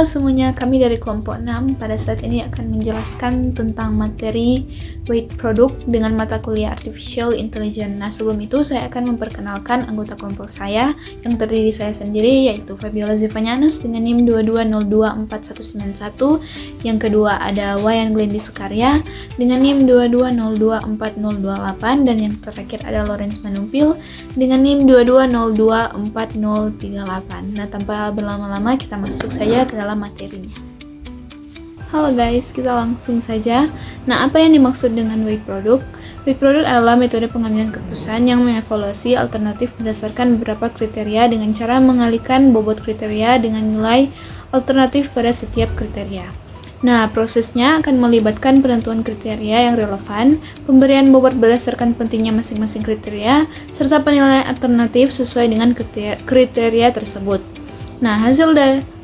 semuanya, kami dari kelompok 6 pada saat ini akan menjelaskan tentang materi weight product dengan mata kuliah Artificial Intelligence. Nah, sebelum itu saya akan memperkenalkan anggota kelompok saya yang terdiri saya sendiri, yaitu Fabiola Zefanyanes dengan NIM 22024191. Yang kedua ada Wayan Glendi Sukarya dengan NIM 22024028, dan yang terakhir ada Lawrence Manumpil dengan NIM 22024038. Nah, tanpa berlama-lama kita masuk saja ke dalam materinya. Halo guys, kita langsung saja. Nah, apa yang dimaksud dengan weight product? Weight product adalah metode pengambilan keputusan yang mengevaluasi alternatif berdasarkan beberapa kriteria dengan cara mengalihkan bobot kriteria dengan nilai alternatif pada setiap kriteria. Nah, prosesnya akan melibatkan penentuan kriteria yang relevan, pemberian bobot berdasarkan pentingnya masing-masing kriteria, serta penilaian alternatif sesuai dengan kriteria tersebut. Nah,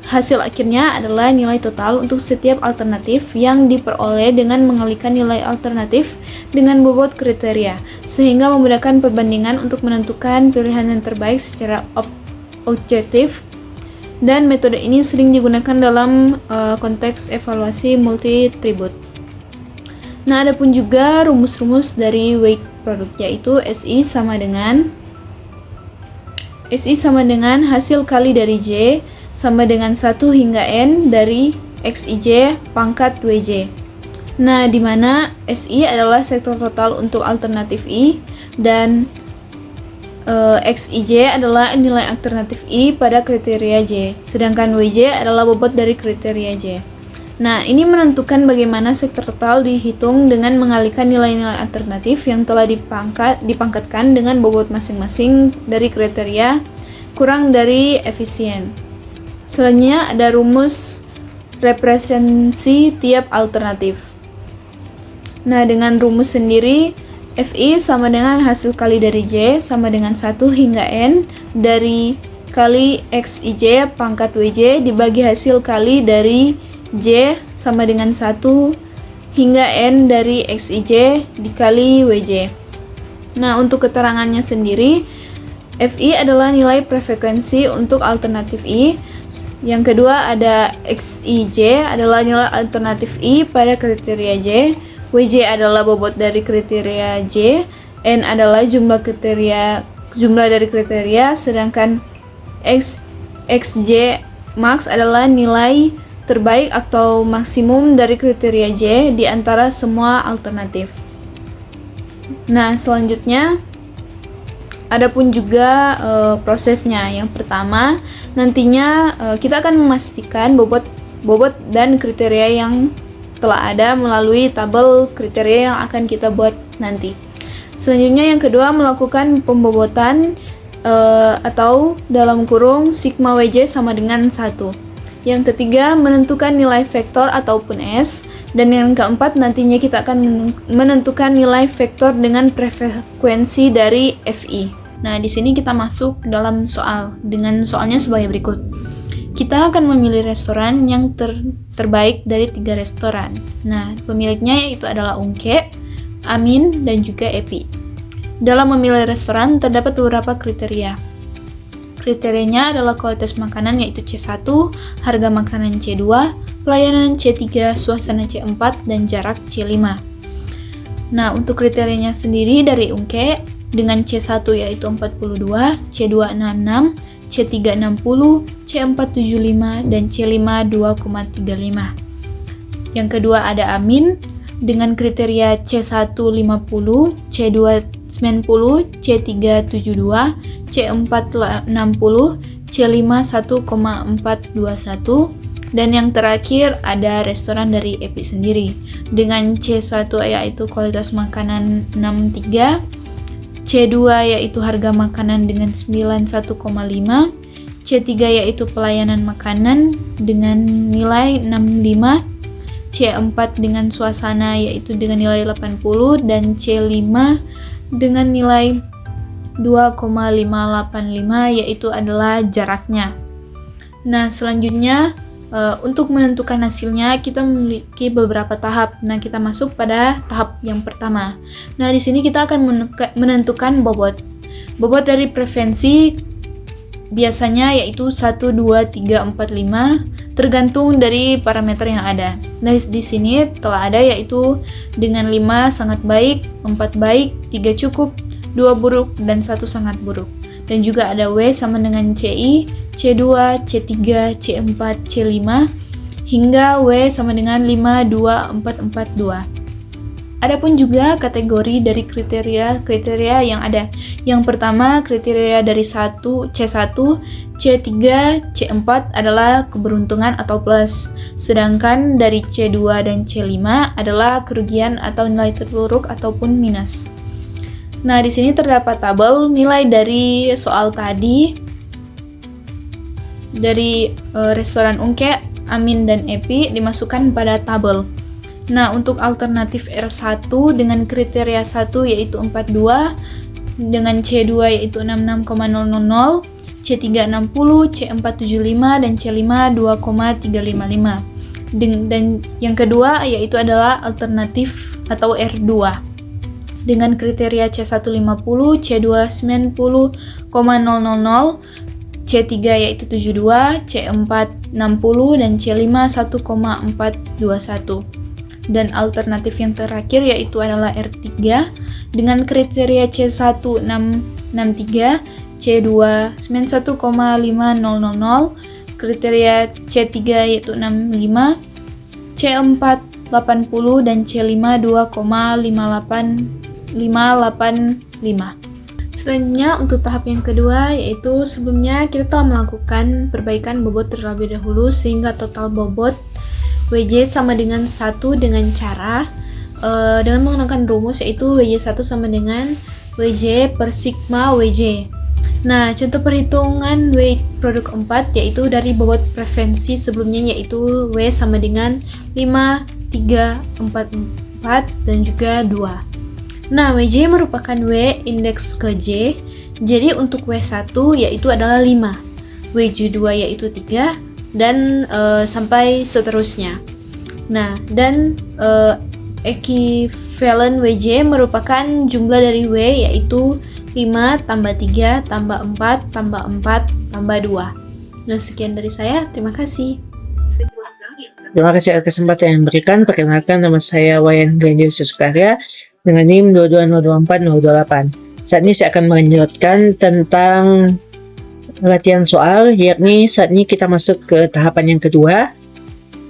hasil akhirnya adalah nilai total untuk setiap alternatif yang diperoleh dengan mengalihkan nilai alternatif dengan bobot kriteria, sehingga memudahkan perbandingan untuk menentukan pilihan yang terbaik secara objektif. Dan metode ini sering digunakan dalam konteks evaluasi multi-tribute. Nah, ada pun juga rumus-rumus dari weight product, yaitu SI sama dengan hasil kali dari J sama dengan 1 hingga N dari XIJ pangkat WJ. Nah, di mana SI adalah sektor total untuk alternatif I dan XIJ adalah nilai alternatif I pada kriteria J, sedangkan WJ adalah bobot dari kriteria J. Nah, ini menentukan bagaimana sektor total dihitung dengan mengalihkan nilai-nilai alternatif yang telah dipangkatkan dengan bobot masing-masing dari kriteria kurang dari efisien. Selanjutnya ada rumus representasi tiap alternatif. Nah, dengan rumus sendiri, FI sama dengan hasil kali dari J sama dengan 1 hingga N dari kali XIJ pangkat WJ dibagi hasil kali dari J sama dengan 1 hingga N dari XIJ dikali WJ. Nah, untuk keterangannya sendiri, FI adalah nilai prefrekuensi untuk alternatif I. Yang kedua ada XIJ adalah nilai alternatif I pada kriteria J. WJ adalah bobot dari kriteria J. N adalah jumlah dari kriteria, sedangkan XJ max adalah nilai terbaik atau maksimum dari kriteria J di antara semua alternatif. Nah, selanjutnya ada pun juga prosesnya. Yang pertama, nantinya kita akan memastikan bobot dan kriteria yang telah ada melalui tabel kriteria yang akan kita buat nanti. Selanjutnya yang kedua, melakukan pembobotan atau dalam kurung sigma WJ sama dengan 1. Yang ketiga, menentukan nilai vektor ataupun S. Dan yang keempat, nantinya kita akan menentukan nilai vektor dengan prefrekuensi dari FI. Nah, di sini kita masuk dalam soal dengan soalnya sebagai berikut. Kita akan memilih restoran yang terbaik dari 3 restoran. Nah, pemiliknya yaitu adalah Ungke, Amin, dan juga Epi. Dalam memilih restoran terdapat beberapa kriteria. Kriterianya adalah kualitas makanan yaitu C1, harga makanan C2, pelayanan C3, suasana C4, dan jarak C5. Nah, untuk kriterianya sendiri dari Ungke dengan C1 yaitu 42, C2 66, C3 60, C4 75, dan C5 2,35. Yang kedua ada Amin dengan kriteria C1 50, C2 90, C3 72, C4 60, C5 1,421, dan yang terakhir ada restoran dari Epi sendiri dengan C1 yaitu kualitas makanan 63, C2 yaitu harga makanan dengan 91,5, C3 yaitu pelayanan makanan dengan nilai 65, C4 dengan suasana yaitu dengan nilai 80, dan C5 dengan nilai 2,585 yaitu adalah jaraknya. Nah, selanjutnya untuk menentukan hasilnya kita memiliki beberapa tahap. Nah, kita masuk pada tahap yang pertama. Nah, di sini kita akan menentukan bobot. Bobot dari biasanya yaitu 1, 2, 3, 4, 5 tergantung dari parameter yang ada. Nah, di sini telah ada yaitu dengan 5 sangat baik, 4 baik, 3 cukup, 2 buruk, dan 1 sangat buruk. Dan juga ada W sama dengan CI, C2, C3, C4, C5, hingga W sama dengan 5, 2, 4, 4, 2. Adapun juga kategori dari kriteria yang ada. Yang pertama, kriteria dari C1, C3, C4 adalah keberuntungan atau plus. Sedangkan dari C2 dan C5 adalah kerugian atau nilai terburuk ataupun minus. Nah, di sini terdapat tabel nilai dari soal tadi dari restoran Ungke, Amin, dan Epi dimasukkan pada tabel. Nah, untuk alternatif R1 dengan kriteria 1 yaitu 42, dengan C2 yaitu 66,000, C3 60, C4 75, dan C5 2,355. Dan yang kedua yaitu adalah alternatif atau R2 dengan kriteria C1 50, C2 90,000, C3 yaitu 72, C4 60, dan C5 1,421. Dan alternatif yang terakhir yaitu adalah R3 dengan kriteria C1 663, C2 91,5000, kriteria C3 yaitu 65, C4 80, dan C5 2,585. Selanjutnya untuk tahap yang kedua yaitu sebelumnya kita telah melakukan perbaikan bobot terlebih dahulu sehingga total bobot WJ sama dengan 1 dengan cara dengan menggunakan rumus yaitu WJ1 sama dengan WJ per sigma WJ. Nah, contoh perhitungan W produk 4 yaitu dari bobot preferensi sebelumnya yaitu W sama dengan 5, 3, 4, 4 dan juga 2. Nah, WJ merupakan W indeks ke J. Jadi untuk W1 yaitu adalah 5, WJ2 yaitu 3 dan sampai seterusnya. Nah, dan equivalent WJ merupakan jumlah dari W yaitu 5 tambah 3 tambah 4 tambah 4 tambah 2. Nah, sekian dari saya. Terima kasih. Terima kasih atas kesempatan yang diberikan. Perkenalkan, nama saya Wayan Grandius Sukarya dengan NIM 22024-028. Saat ini saya akan melanjutkan tentang latihan soal, yakni saat ini kita masuk ke tahapan yang kedua.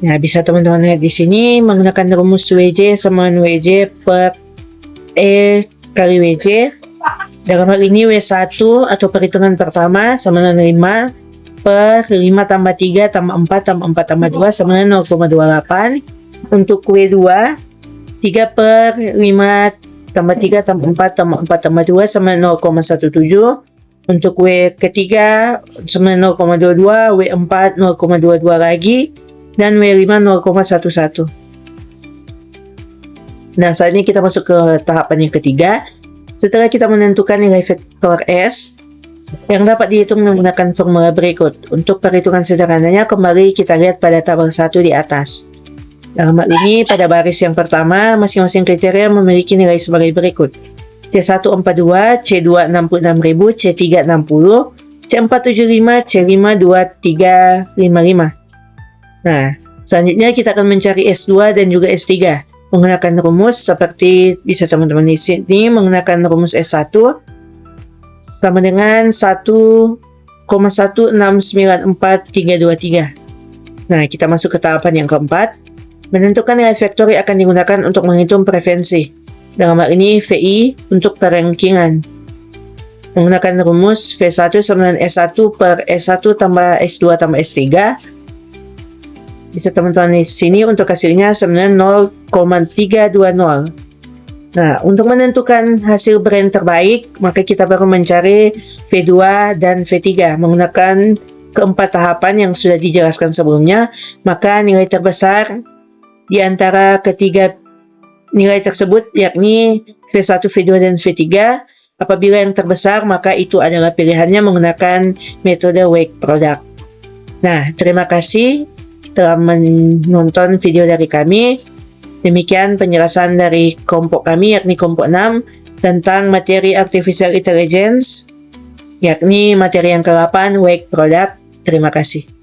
Nah, bisa teman-teman lihat di sini menggunakan rumus WJ sama WJ per E kali WJ. Dalam hal ini W1 atau perhitungan pertama sama dengan 5 per 5 tambah 3 tambah 4 tambah 4 tambah 2 sama dengan 0,28. Untuk W2 3 per 5 tambah 3 tambah 4 tambah 4 tambah 2 sama 0,17. Untuk W ketiga sama 0,22, W4 0,22 lagi, dan W5 0,11. Nah, saat ini kita masuk ke tahapan yang ketiga. Setelah kita menentukan nilai vektor S yang dapat dihitung menggunakan formula berikut. Untuk perhitungan sederhananya, kembali kita lihat pada tabel 1 di atas. Dalam hal ini, pada baris yang pertama, masing-masing kriteria memiliki nilai sebagai berikut. C1 42, C2 66.000, C3 60, C4 75, C5 2355. Nah, selanjutnya kita akan mencari S2 dan juga S3 menggunakan rumus seperti bisa teman-teman di sini menggunakan rumus S1 sama dengan 1,1694323. Nah, kita masuk ke tahapan yang keempat, menentukan nilai vektor yang akan digunakan untuk menghitung preferensi. Dalam hal ini VI untuk perankingan. Menggunakan rumus V1 sama dengan S1 per S1 tambah S2 tambah S3. Bisa teman-teman di sini untuk hasilnya sama dengan 0,320. Nah, untuk menentukan hasil brand terbaik, maka kita baru mencari V2 dan V3 menggunakan keempat tahapan yang sudah dijelaskan sebelumnya. Maka nilai terbesar di antara ketiga nilai tersebut yakni V1, V2, dan V3. Apabila yang terbesar, maka itu adalah pilihannya menggunakan metode weight product. Nah, terima kasih telah menonton video dari kami. Demikian penjelasan dari kelompok kami, yakni kelompok 6, tentang materi artificial intelligence yakni materi yang ke-8, Wake Product. Terima kasih.